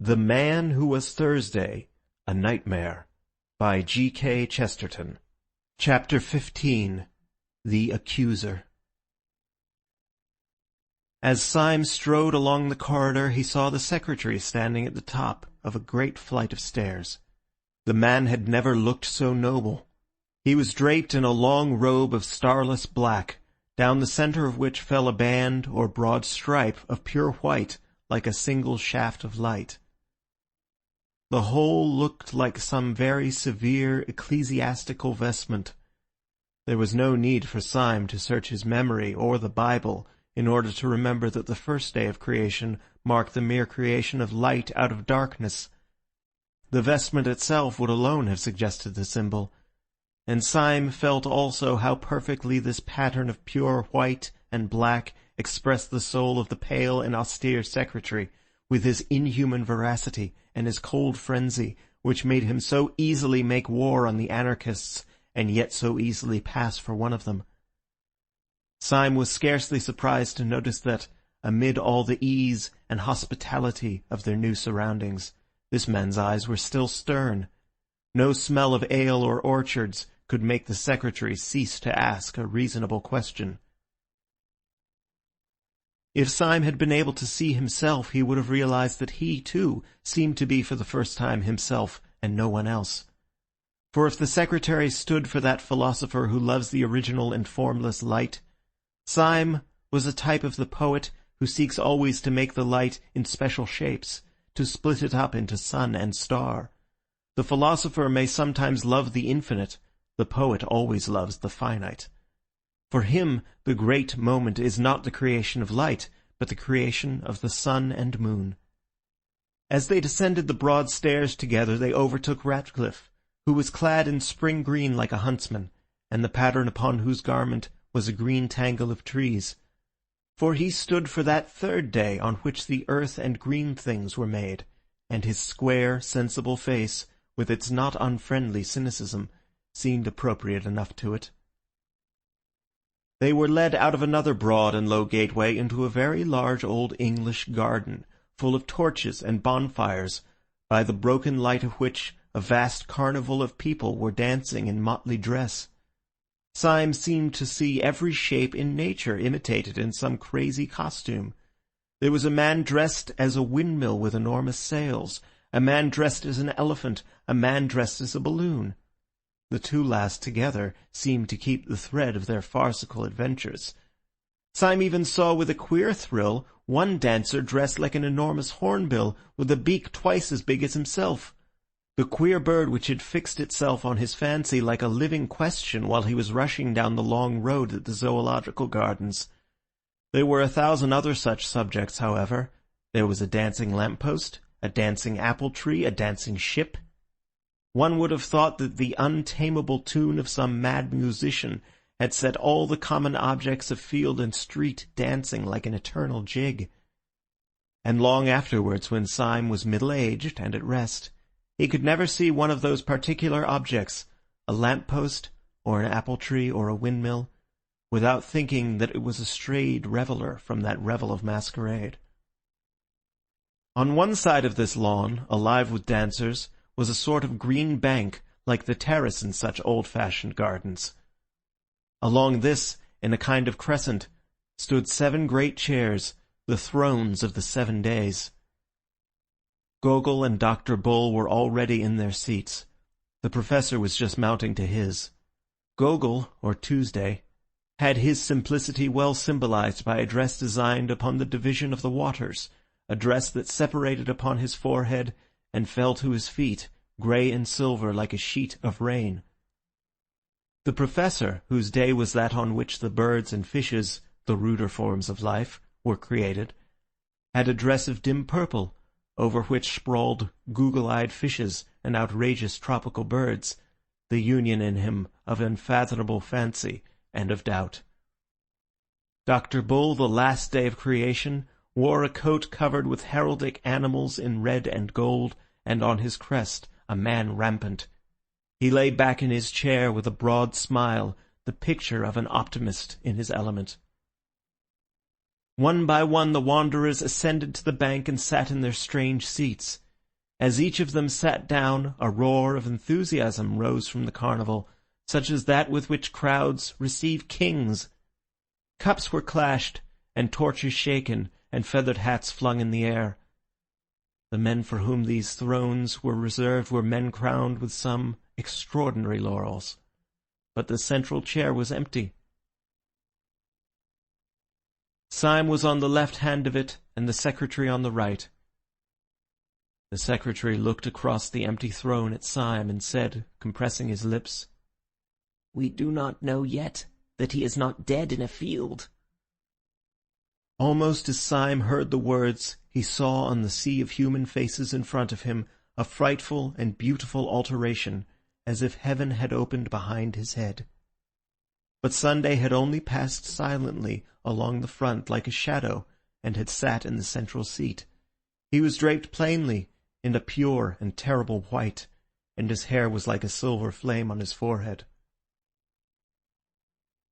The Man Who Was Thursday, A Nightmare, by G.K. Chesterton. Chapter 15. The Accuser. As Syme strode along the corridor, he saw the secretary standing at the top of a great flight of stairs. The man had never looked so noble. He was draped in a long robe of starless black, down the centre of which fell a band or broad stripe of pure white, like a single shaft of light. The whole looked like some very severe ecclesiastical vestment. There was no need for Syme to search his memory or the Bible in order to remember that the first day of creation marked the mere creation of light out of darkness. The vestment itself would alone have suggested the symbol, and Syme felt also how perfectly this pattern of pure white and black expressed the soul of the pale and austere secretary, with his inhuman veracity and his cold frenzy, which made him so easily make war on the anarchists, and yet so easily pass for one of them. Syme was scarcely surprised to notice that, amid all the ease and hospitality of their new surroundings, this man's eyes were still stern. No smell of ale or orchards could make the secretary cease to ask a reasonable question. If Syme had been able to see himself, he would have realized that he, too, seemed to be for the first time himself and no one else. For if the secretary stood for that philosopher who loves the original and formless light, Syme was a type of the poet who seeks always to make the light in special shapes, to split it up into sun and star. The philosopher may sometimes love the infinite, the poet always loves the finite. For him, the great moment is not the creation of light, but the creation of the sun and moon. As they descended the broad stairs together, they overtook Ratcliffe, who was clad in spring green like a huntsman, and the pattern upon whose garment was a green tangle of trees. For he stood for that third day on which the earth and green things were made, and his square, sensible face, with its not unfriendly cynicism, seemed appropriate enough to it. They were led out of another broad and low gateway into a very large old English garden, full of torches and bonfires, by the broken light of which a vast carnival of people were dancing in motley dress. Syme seemed to see every shape in nature imitated in some crazy costume. There was a man dressed as a windmill with enormous sails, a man dressed as an elephant, a man dressed as a balloon. The two last together seemed to keep the thread of their farcical adventures. Syme even saw with a queer thrill one dancer dressed like an enormous hornbill with a beak twice as big as himself. The queer bird which had fixed itself on his fancy like a living question while he was rushing down the long road at the zoological gardens. There were 1,000 other such subjects, however. There was a dancing lamp-post, a dancing apple-tree, a dancing ship. One would have thought that the untamable tune of some mad musician had set all the common objects of field and street dancing like an eternal jig. And long afterwards, when Syme was middle-aged and at rest, he could never see one of those particular objects, a lamp-post, or an apple-tree, or a windmill, without thinking that it was a strayed reveller from that revel of masquerade. On one side of this lawn, alive with dancers, was a sort of green bank, like the terrace in such old-fashioned gardens. Along this, in a kind of crescent, stood 7 great chairs, the thrones of the 7 days. Gogol and Dr. Bull were already in their seats. The professor was just mounting to his. Gogol, or Tuesday, had his simplicity well symbolized by a dress designed upon the division of the waters, a dress that separated upon his forehead and fell to his feet, grey and silver like a sheet of rain. The professor, whose day was that on which the birds and fishes, the ruder forms of life, were created, had a dress of dim purple, over which sprawled google-eyed fishes and outrageous tropical birds, the union in him of unfathomable fancy and of doubt. Dr. Bull, the last day of creation, wore a coat covered with heraldic animals in red and gold, and on his crest a man rampant. He lay back in his chair with a broad smile, the picture of an optimist in his element. One by one the wanderers ascended to the bank and sat in their strange seats. As each of them sat down, a roar of enthusiasm rose from the carnival, such as that with which crowds receive kings. Cups were clashed, and torches shaken, and feathered hats flung in the air. The men for whom these thrones were reserved were men crowned with some extraordinary laurels. But the central chair was empty. Syme was on the left hand of it, and the secretary on the right. The secretary looked across the empty throne at Syme and said, compressing his lips, "We do not know yet that he is not dead in a field." Almost as Syme heard the words, he saw on the sea of human faces in front of him a frightful and beautiful alteration, as if heaven had opened behind his head. But Sunday had only passed silently along the front like a shadow, and had sat in the central seat. He was draped plainly in a pure and terrible white, and his hair was like a silver flame on his forehead.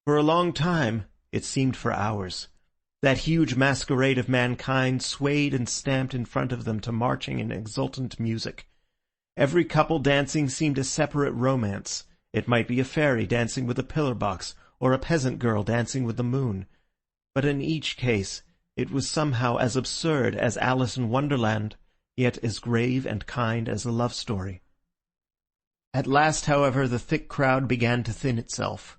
For a long time, it seemed for hours, that huge masquerade of mankind swayed and stamped in front of them to marching and exultant music. Every couple dancing seemed a separate romance. It might be a fairy dancing with a pillar box, or a peasant girl dancing with the moon. But in each case, it was somehow as absurd as Alice in Wonderland, yet as grave and kind as a love story. At last, however, the thick crowd began to thin itself.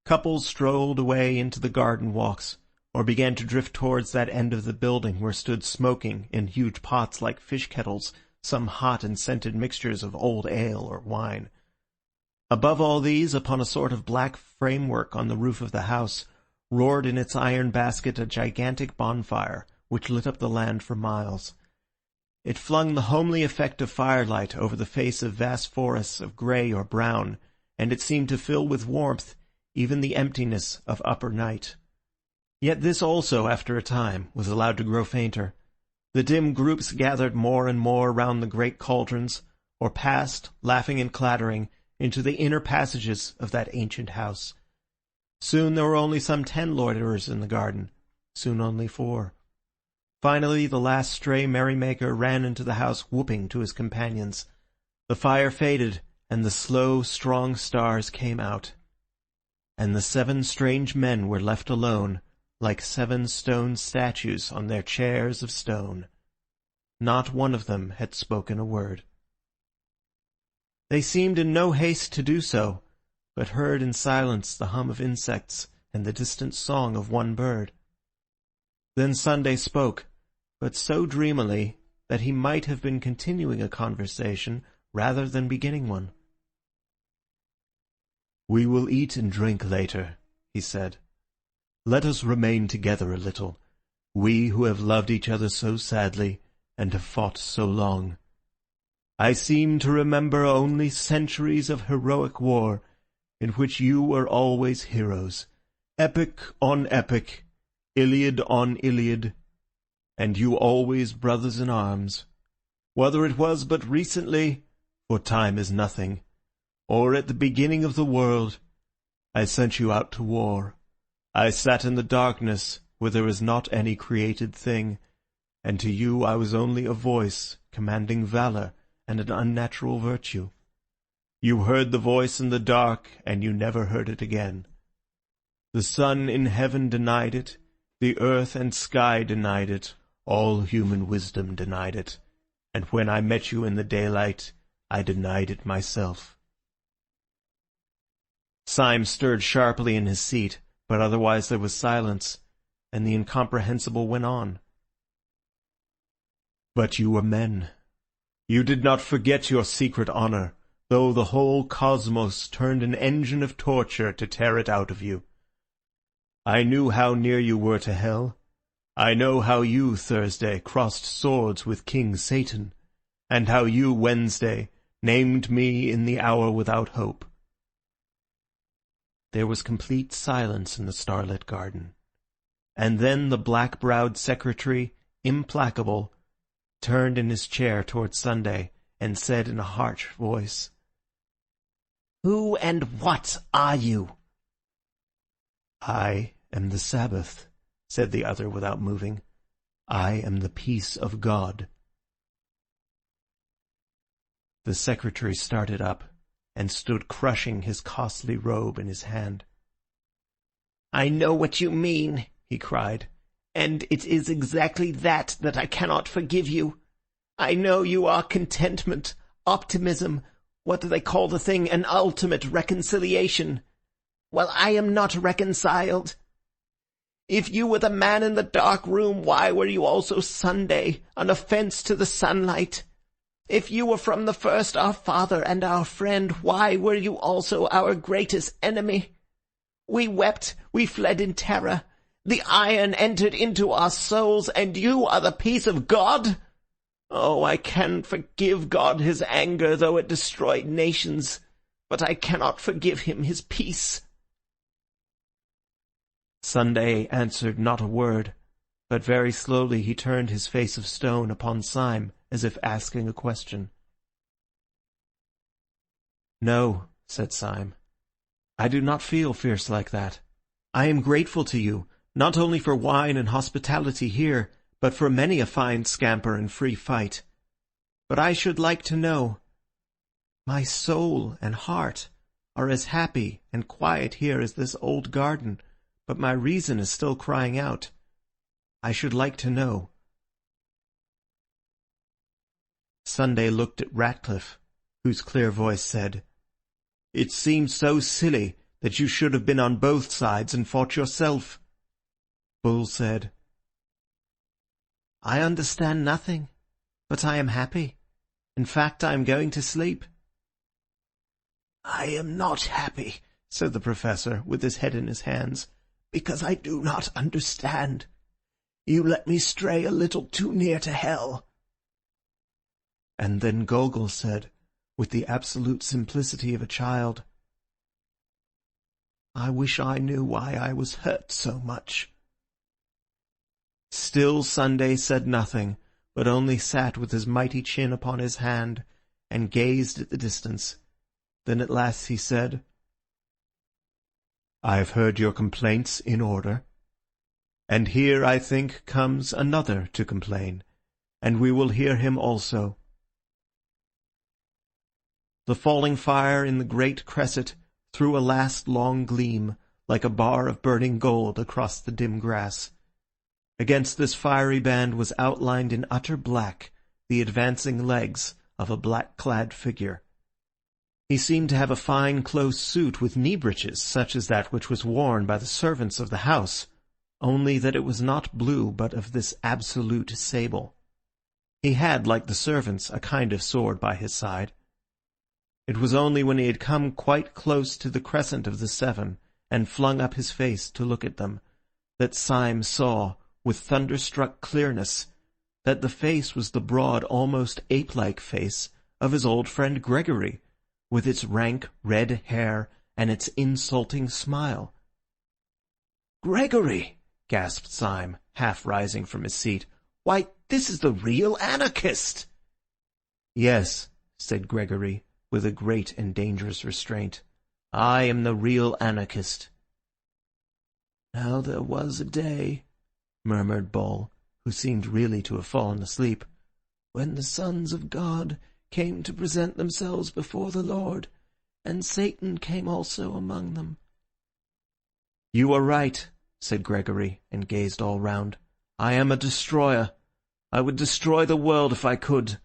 Couples strolled away into the garden walks, or began to drift towards that end of the building where stood smoking, in huge pots like fish kettles, some hot and scented mixtures of old ale or wine. Above all these, upon a sort of black framework on the roof of the house, roared in its iron basket a gigantic bonfire, which lit up the land for miles. It flung the homely effect of firelight over the face of vast forests of grey or brown, and it seemed to fill with warmth even the emptiness of upper night. Yet this also, after a time, was allowed to grow fainter. The dim groups gathered more and more round the great cauldrons, or passed, laughing and clattering, into the inner passages of that ancient house. Soon there were only some 10 loiterers in the garden, soon only 4. Finally the last stray merrymaker ran into the house whooping to his companions. The fire faded, and the slow, strong stars came out. And the 7 strange men were left alone, like 7 stone statues on their chairs of stone. Not one of them had spoken a word. They seemed in no haste to do so, but heard in silence the hum of insects and the distant song of one bird. Then Sunday spoke, but so dreamily that he might have been continuing a conversation rather than beginning one. "We will eat and drink later," he said. "Let us remain together a little, we who have loved each other so sadly and have fought so long. I seem to remember only centuries of heroic war, in which you were always heroes, epic on epic, Iliad on Iliad, and you always brothers in arms, whether it was but recently, for time is nothing, or at the beginning of the world. I sent you out to war. I sat in the darkness, where there is not any created thing, and to you I was only a voice, commanding valor and an unnatural virtue. You heard the voice in the dark, and you never heard it again. The sun in heaven denied it, the earth and sky denied it, all human wisdom denied it, and when I met you in the daylight, I denied it myself." Syme stirred sharply in his seat, but otherwise there was silence, and the incomprehensible went on. "But you were men. You did not forget your secret honor, though the whole cosmos turned an engine of torture to tear it out of you. I knew how near you were to hell. I know how you, Thursday, crossed swords with King Satan, and how you, Wednesday, named me in the hour without hope." There was complete silence in the starlit garden, and then the black-browed secretary, implacable, turned in his chair towards Sunday, and said in a harsh voice, "Who and what are you?" "I am the Sabbath," said the other without moving. "I am the peace of God." The secretary started up, and stood crushing his costly robe in his hand. "I know what you mean," he cried, "and it is exactly that I cannot forgive you. I know you are contentment, optimism, what do they call the thing, an ultimate reconciliation. Well, I am not reconciled. If you were the man in the dark room, why were you also Sunday, an offence to the sunlight? If you were from the first our father and our friend, why were you also our greatest enemy? We wept, we fled in terror. The iron entered into our souls, and you are the peace of God? Oh, I can forgive God his anger, though it destroyed nations, but I cannot forgive him his peace." Sunday answered not a word, but very slowly he turned his face of stone upon Syme, as if asking a question. "No," said Syme, "I do not feel fierce like that. I am grateful to you, not only for wine and hospitality here, but for many a fine scamper and free fight. But I should like to know. My soul and heart are as happy and quiet here as this old garden, but my reason is still crying out. I should like to know." Sunday looked at Ratcliffe, whose clear voice said, "It seems so silly that you should have been on both sides and fought yourself." Bull said, "I understand nothing, but I am happy. In fact, I am going to sleep." "I am not happy," said the professor, with his head in his hands, "because I do not understand. You let me stray a little too near to hell." And then Gogol said, with the absolute simplicity of a child, "I wish I knew why I was hurt so much." Still Sunday said nothing, but only sat with his mighty chin upon his hand, and gazed at the distance. Then at last he said, "I have heard your complaints in order, and here, I think, comes another to complain, and we will hear him also." The falling fire in the great cresset threw a last long gleam, like a bar of burning gold, across the dim grass. Against this fiery band was outlined in utter black the advancing legs of a black-clad figure. He seemed to have a fine close suit with knee-breeches, such as that which was worn by the servants of the house, only that it was not blue, but of this absolute sable. He had, like the servants, a kind of sword by his side. It was only when he had come quite close to the crescent of the seven, and flung up his face to look at them, that Syme saw, with thunderstruck clearness, that the face was the broad, almost ape-like face of his old friend Gregory, with its rank red hair and its insulting smile. "Gregory!" gasped Syme, half rising from his seat. "Why, this is the real anarchist!" "Yes," said Gregory, with a great and dangerous restraint. "I am the real anarchist." "Now there was a day," murmured Bull, who seemed really to have fallen asleep, "when the sons of God came to present themselves before the Lord, and Satan came also among them." "You are right," said Gregory, and gazed all round. "I am a destroyer. I would destroy the world if I could."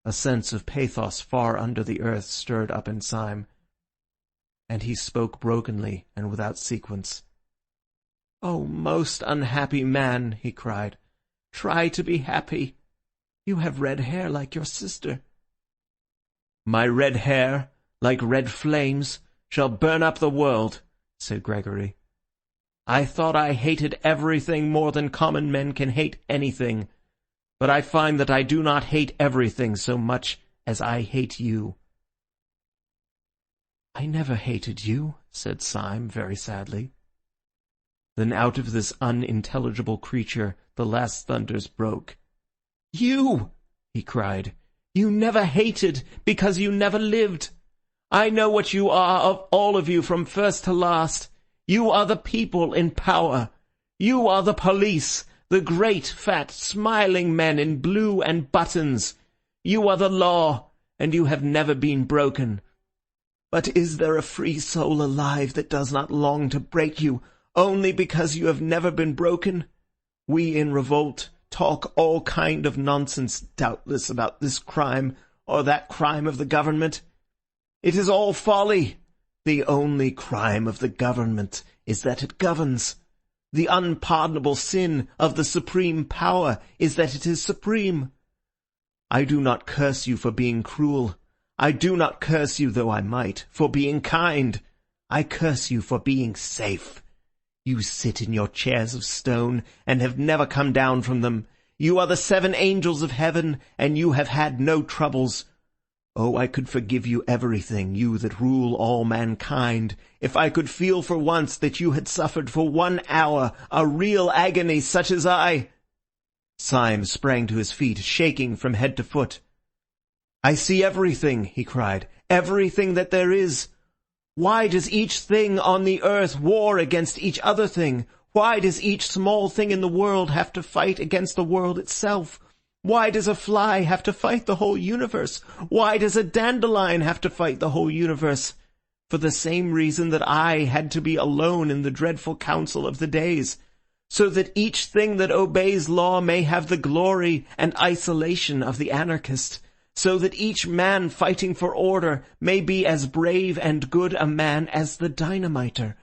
A sense of pathos far under the earth stirred up in Syme, and he spoke brokenly and without sequence. "Oh, most unhappy man," he cried, "try to be happy. You have red hair like your sister." "My red hair, like red flames, shall burn up the world," said Gregory. "I thought I hated everything more than common men can hate anything, but I find that I do not hate everything so much as I hate you." "I never hated you," said Syme very sadly. Then out of this unintelligible creature the last thunders broke. "You!" he cried. "You never hated, because you never lived. I know what you are, of all of you, from first to last. You are the people in power. You are the police, the great, fat, smiling men in blue and buttons. You are the law, and you have never been broken. But is there a free soul alive that does not long to break you, only because you have never been broken? We in revolt talk all kind of nonsense, doubtless, about this crime or that crime of the government. It is all folly. The only crime of the government is that it governs. The unpardonable sin of the supreme power is that it is supreme. I do not curse you for being cruel. I do not curse you, though I might, for being kind. I curse you for being safe. You sit in your chairs of stone and have never come down from them. You are the 7 angels of heaven, and you have had no troubles. Oh, I could forgive you everything, you that rule all mankind, if I could feel for once that you had suffered for 1 hour a real agony such as I. Syme sprang to his feet, shaking from head to foot. I see everything, he cried, everything that there is. Why does each thing on the earth war against each other thing? Why does each small thing in the world have to fight against the world itself? Why does a fly have to fight the whole universe? Why does a dandelion have to fight the whole universe? For the same reason that I had to be alone in the dreadful council of the days, so that each thing that obeys law may have the glory and isolation of the anarchist, so that each man fighting for order may be as brave and good a man as the dynamiter,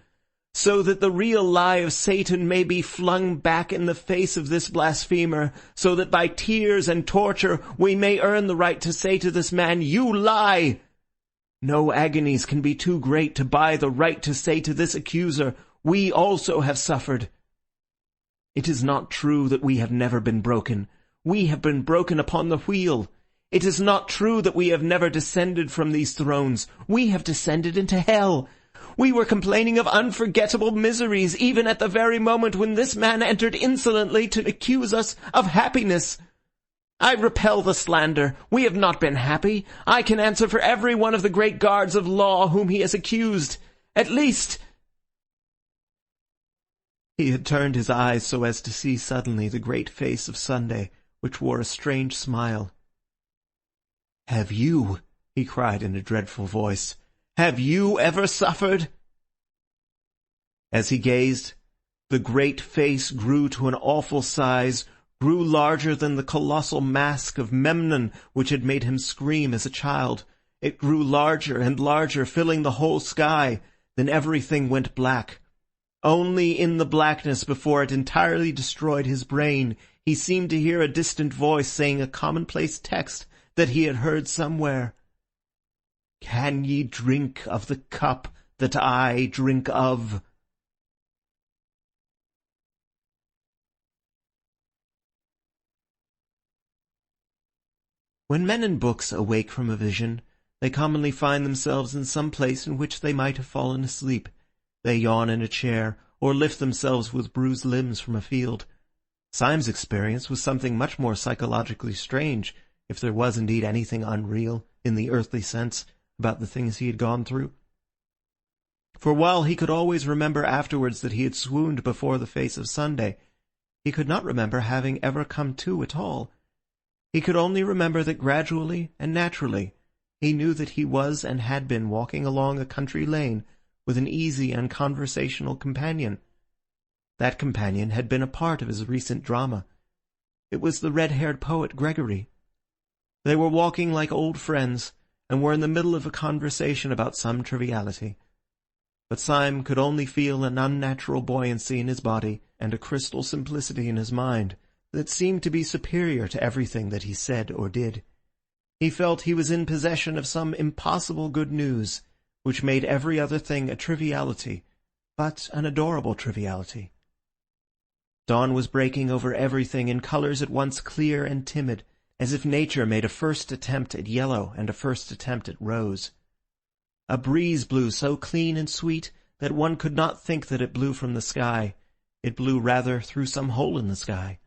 so that the real lie of Satan may be flung back in the face of this blasphemer, so that by tears and torture we may earn the right to say to this man, you lie! No agonies can be too great to buy the right to say to this accuser, we also have suffered. It is not true that we have never been broken. We have been broken upon the wheel. It is not true that we have never descended from these thrones. We have descended into hell. We were complaining of unforgettable miseries even at the very moment when this man entered insolently to accuse us of happiness. I repel the slander. We have not been happy. I can answer for every one of the great guards of law whom he has accused. At least... He had turned his eyes so as to see suddenly the great face of Sunday, which wore a strange smile. "Have you," he cried in a dreadful voice, "have you ever suffered?" As he gazed, the great face grew to an awful size, grew larger than the colossal mask of Memnon which had made him scream as a child. It grew larger and larger, filling the whole sky. Then everything went black. Only in the blackness, before it entirely destroyed his brain, he seemed to hear a distant voice saying a commonplace text that he had heard somewhere. Can ye drink of the cup that I drink of? When men in books awake from a vision, they commonly find themselves in some place in which they might have fallen asleep. They yawn in a chair, or lift themselves with bruised limbs from a field. Syme's experience was something much more psychologically strange, if there was indeed anything unreal, in the earthly sense, about the things he had gone through. For while he could always remember afterwards that he had swooned before the face of Sunday, he could not remember having ever come to at all. He could only remember that gradually and naturally he knew that he was and had been walking along a country lane with an easy and conversational companion. That companion had been a part of his recent drama. It was the red-haired poet Gregory. They were walking like old friends, and were in the middle of a conversation about some triviality. But Syme could only feel an unnatural buoyancy in his body and a crystal simplicity in his mind that seemed to be superior to everything that he said or did. He felt he was in possession of some impossible good news, which made every other thing a triviality, but an adorable triviality. Dawn was breaking over everything in colours at once clear and timid, as if nature made a first attempt at yellow and a first attempt at rose. A breeze blew so clean and sweet that one could not think that it blew from the sky. It blew rather through some hole in the sky.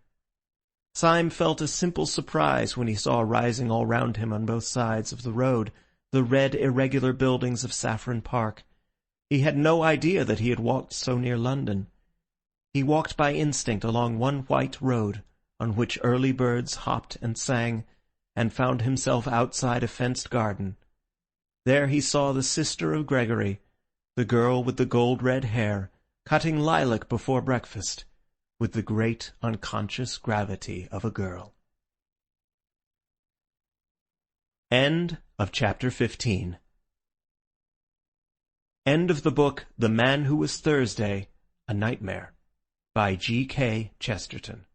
Syme felt a simple surprise when he saw rising all round him on both sides of the road the red irregular buildings of Saffron Park. He had no idea that he had walked so near London. He walked by instinct along one white road, on which early birds hopped and sang, and found himself outside a fenced garden. There he saw the sister of Gregory, the girl with the gold-red hair, cutting lilac before breakfast, with the great unconscious gravity of a girl. End of chapter 15. End of the book The Man Who Was Thursday, A Nightmare, by G.K. Chesterton.